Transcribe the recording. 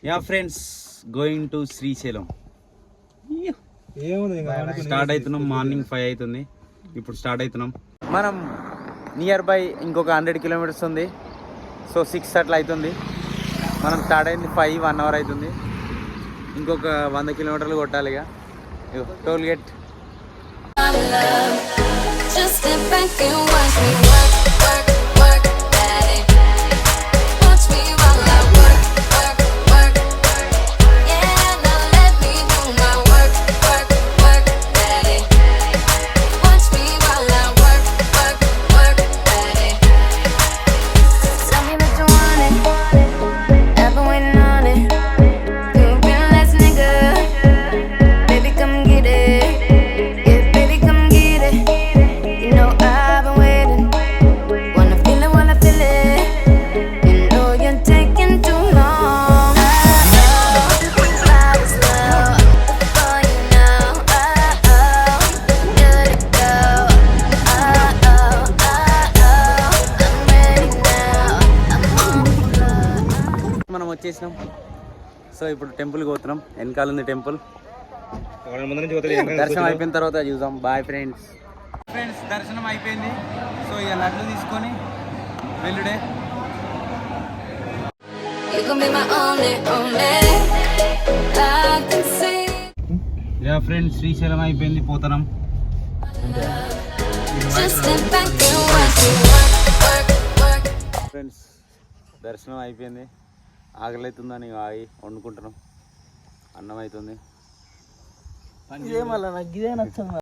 Yeah friends, going to Srisailam. Start అవుతున్నాం. Morning 5 అవుతుంది. ఇప్పుడు స్టార్ట్ అవుతున్నాం. మనం నియర్ బై ఇంకొక 100 కిలోమీటర్స్ ఉంది. సో 6 అట్లా అవుతుంది. మనం స్టార్ట్ అయింది 5, 1 అవర్ అవుతుంది. ఇంకొక 100 కిలోమీటర్లు కొట్టాలి. ఇక టోల్ గేట్. మనం వచ్చేసినాం. సో ఇప్పుడు టెంపుల్కి పోతున్నాం. వెనకాల ఉంది టెంపుల్. దర్శనం అయిపోయిన తర్వాత చూద్దాం. Bye friends. దర్శనం అయిపోయింది. సో ఇక లడ్డు తీసుకొని వెళ్ళుడే. యా ఫ్రెండ్స్, శ్రీశైలం అయిపోయింది. పోతున్నాం. ఫ్రెండ్స్, దర్శనం అయిపోయింది. ఆకలి అవుతుందని ఆగి వండుకుంటున్నాం. అన్నం అవుతుంది. నాకు ఇదే నచ్చదు.